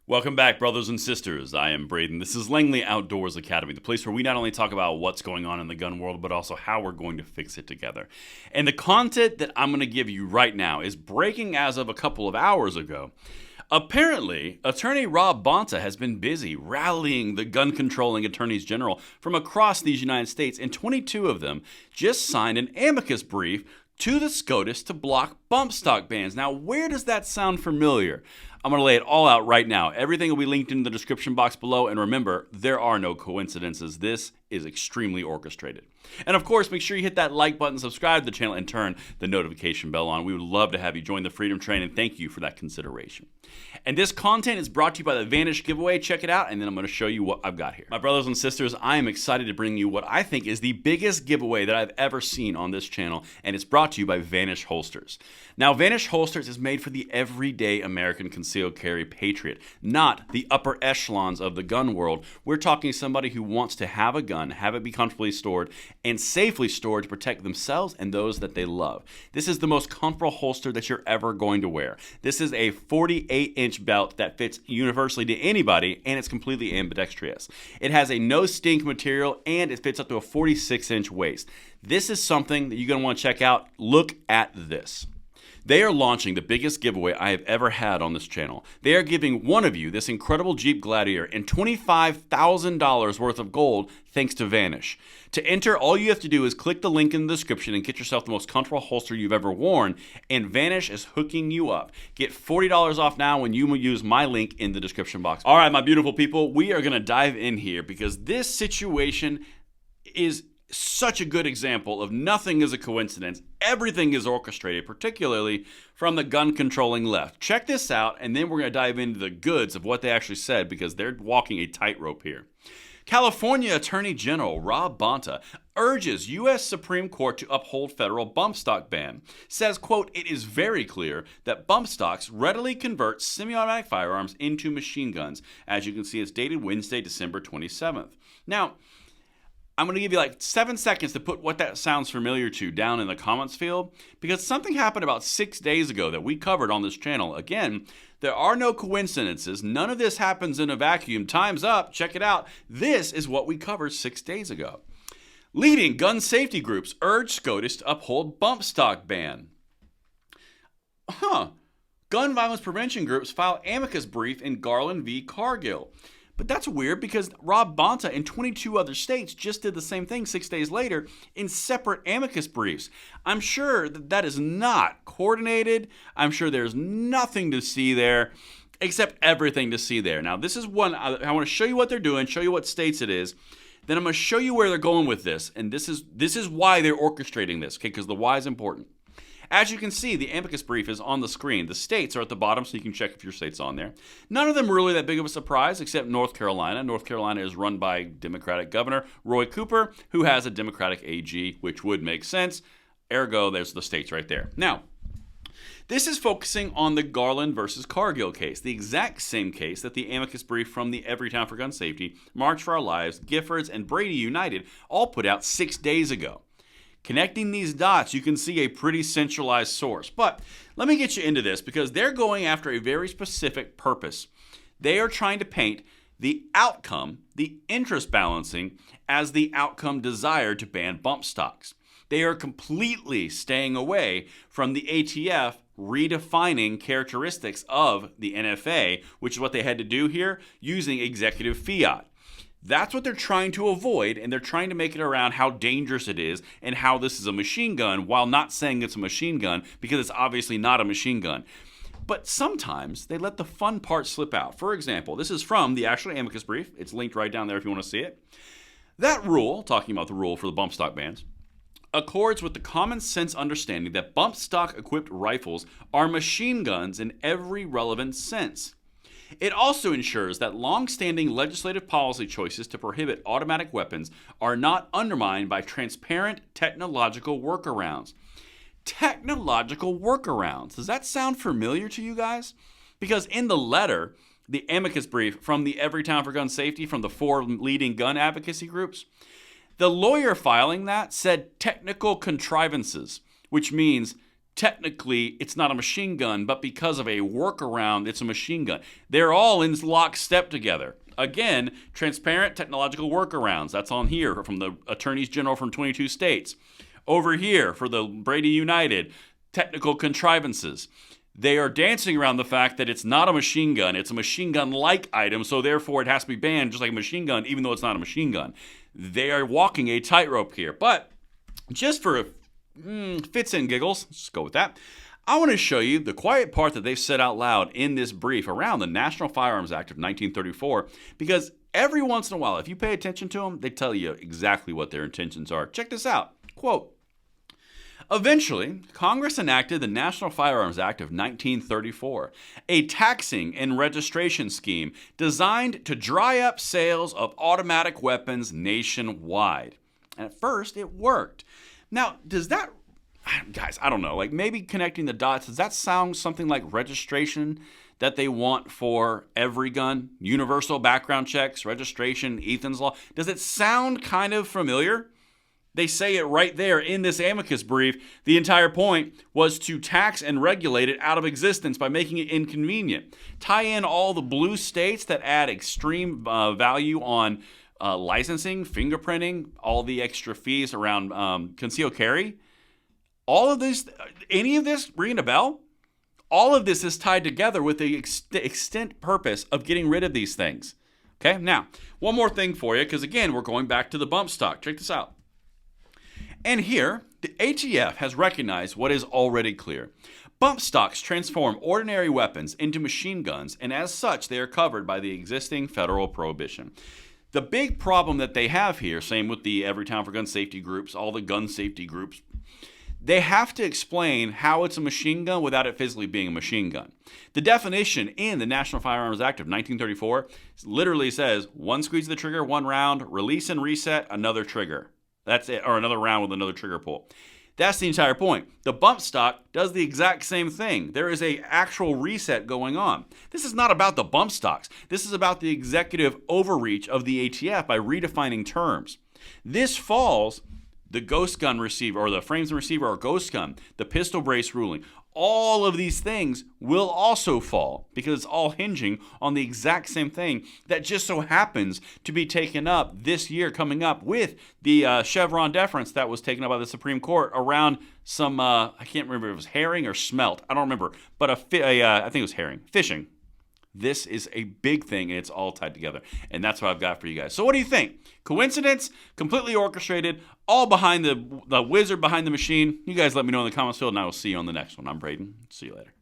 Welcome back, brothers and sisters. I am Braden. This is Langley Outdoors Academy, the place where we not only talk about what's going on in the gun world, but also how we're going to fix it together. And the content that I'm going to give you right now is breaking as of a couple of hours ago. Apparently, attorney Rob Bonta has been busy rallying the gun-controlling attorneys general from across these United States, and 22 of them just signed an amicus brief to the SCOTUS to block bump stock bans. Now, where does that sound familiar? I'm going to lay it all out right now. Everything will be linked in the description box below. And remember, there are no coincidences. This is extremely orchestrated. And of course, make sure you hit that like button, subscribe to the channel, and turn the notification bell on. We would love to have you join the Freedom Train, and thank you for that consideration. And this content is brought to you by the Vanish giveaway. Check it out, and then I'm going to show you what I've got here. My brothers and sisters, I am excited to bring you what I think is the biggest giveaway that I've ever seen on this channel, and it's brought to you by Vanish Holsters. Now, Vanish Holsters is made for the everyday American concealed carry patriot, not the upper echelons of the gun world. We're talking somebody who wants to have a gun, have it be comfortably stored, and safely stored to protect themselves and those that they love. This is the most comfortable holster that you're ever going to wear. This is a 48-inch belt that fits universally to anybody, and it's completely ambidextrous. It has a no-stink material, and it fits up to a 46-inch waist. This is something that you're going to want to check out. Look at this. They are launching the biggest giveaway I have ever had on this channel. They are giving one of you this incredible Jeep Gladiator and $25,000 worth of gold thanks to Vanish. To enter, all you have to do is click the link in the description and get yourself the most comfortable holster you've ever worn, and Vanish is hooking you up. Get $40 off now when you use my link in the description box. All right, my beautiful people, we are going to dive in here because this situation is such a good example of nothing is a coincidence. Everything is orchestrated, particularly from the gun-controlling left. Check this out, and then we're going to dive into the goods of what they actually said because they're walking a tightrope here. California Attorney General Rob Bonta urges U.S. Supreme Court to uphold federal bump stock ban. Says, quote, "It is very clear that bump stocks readily convert semi-automatic firearms into machine guns." As you can see, it's dated Wednesday, December 27th. Now, I'm going to give you like 7 seconds to put what that sounds familiar to down in the comments field, because something happened about 6 days ago that we covered on this channel. Again, there are no coincidences. None of this happens in a vacuum. Time's up. Check it out. This is what we covered 6 days ago. Leading gun safety groups urge SCOTUS to uphold bump stock ban. Gun violence prevention groups file amicus brief in Garland v. Cargill. But that's weird because Rob Bonta and 22 other states just did the same thing 6 days later in separate amicus briefs. I'm sure that is not coordinated. I'm sure there's nothing to see there except everything to see there. Now, this is one, I want to show you what they're doing, show you what states it is. Then I'm going to show you where they're going with this. And this is why they're orchestrating this, okay? Because the why is important. As you can see, the amicus brief is on the screen. The states are at the bottom, so you can check if your state's on there. None of them are really that big of a surprise, except North Carolina. North Carolina is run by Democratic Governor Roy Cooper, who has a Democratic AG, which would make sense. Ergo, there's the states right there. Now, this is focusing on the Garland versus Cargill case, the exact same case that the amicus brief from the Everytown for Gun Safety, March for Our Lives, Giffords, and Brady United all put out 6 days ago. Connecting these dots, you can see a pretty centralized source. But let me get you into this because they're going after a very specific purpose. They are trying to paint the outcome, the interest balancing, as the outcome desired to ban bump stocks. They are completely staying away from the ATF redefining characteristics of the NFA, which is what they had to do here using executive fiat. That's what they're trying to avoid, and they're trying to make it around how dangerous it is and how this is a machine gun while not saying it's a machine gun because it's obviously not a machine gun. But sometimes they let the fun part slip out. For example, this is from the actual amicus brief. It's linked right down there if you want to see it. That rule, talking about the rule for the bump stock bans, accords with the common sense understanding that bump stock equipped rifles are machine guns in every relevant sense. It also ensures that long-standing legislative policy choices to prohibit automatic weapons are not undermined by transparent technological workarounds. Technological workarounds. Does that sound familiar to you guys? Because in the letter, the amicus brief from the Everytown for Gun Safety, from the 4 leading gun advocacy groups, the lawyer filing that said technical contrivances, which means technically it's not a machine gun, but because of a workaround, it's a machine gun. They're all in lockstep together. Again, transparent technological workarounds. That's on here from the attorneys general from 22 states. Over here for the Brady United, technical contrivances. They are dancing around the fact that it's not a machine gun. It's a machine gun-like item, so therefore it has to be banned just like a machine gun, even though it's not a machine gun. They are walking a tightrope here. But just for fits and giggles, let's go with that, I want to show you the quiet part that they've said out loud in this brief around the National Firearms Act of 1934, because every once in a while, if you pay attention to them, they tell you exactly what their intentions are. Check this out. Quote, eventually, Congress enacted the National Firearms Act of 1934, a taxing and registration scheme designed to dry up sales of automatic weapons nationwide. And at first, it worked. Now, does that, guys, I don't know, like maybe connecting the dots, does that sound something like registration that they want for every gun? Universal background checks, registration, Ethan's Law. Does it sound kind of familiar? They say it right there in this amicus brief. The entire point was to tax and regulate it out of existence by making it inconvenient. Tie in all the blue states that add extreme value on licensing, fingerprinting, all the extra fees around concealed carry. All of this, any of this ringing a bell? All of this is tied together with the extent purpose of getting rid of these things. Okay, now, one more thing for you, because again, we're going back to the bump stock. Check this out. And here, the ATF has recognized what is already clear. Bump stocks transform ordinary weapons into machine guns, and as such, they are covered by the existing federal prohibition. The big problem that they have here, same with the Everytown for Gun Safety groups, all the gun safety groups, they have to explain how it's a machine gun without it physically being a machine gun. The definition in the National Firearms Act of 1934 literally says, one squeeze of the trigger, one round, release and reset, another trigger. That's it, or another round with another trigger pull. That's the entire point. The bump stock does the exact same thing. There is an actual reset going on. This is not about the bump stocks. This is about the executive overreach of the ATF by redefining terms. This falls the ghost gun receiver, or the frames and receiver or ghost gun, the pistol brace ruling. All of these things will also fall because it's all hinging on the exact same thing that just so happens to be taken up this year coming up with the Chevron deference that was taken up by the Supreme Court around some, I can't remember if it was herring or smelt. I don't remember, but I think it was herring, fishing. This is a big thing, and it's all tied together. And that's what I've got for you guys. So what do you think? Coincidence? Completely orchestrated? All behind the wizard behind the machine? You guys let me know in the comments field, and I will see you on the next one. I'm Braden. See you later.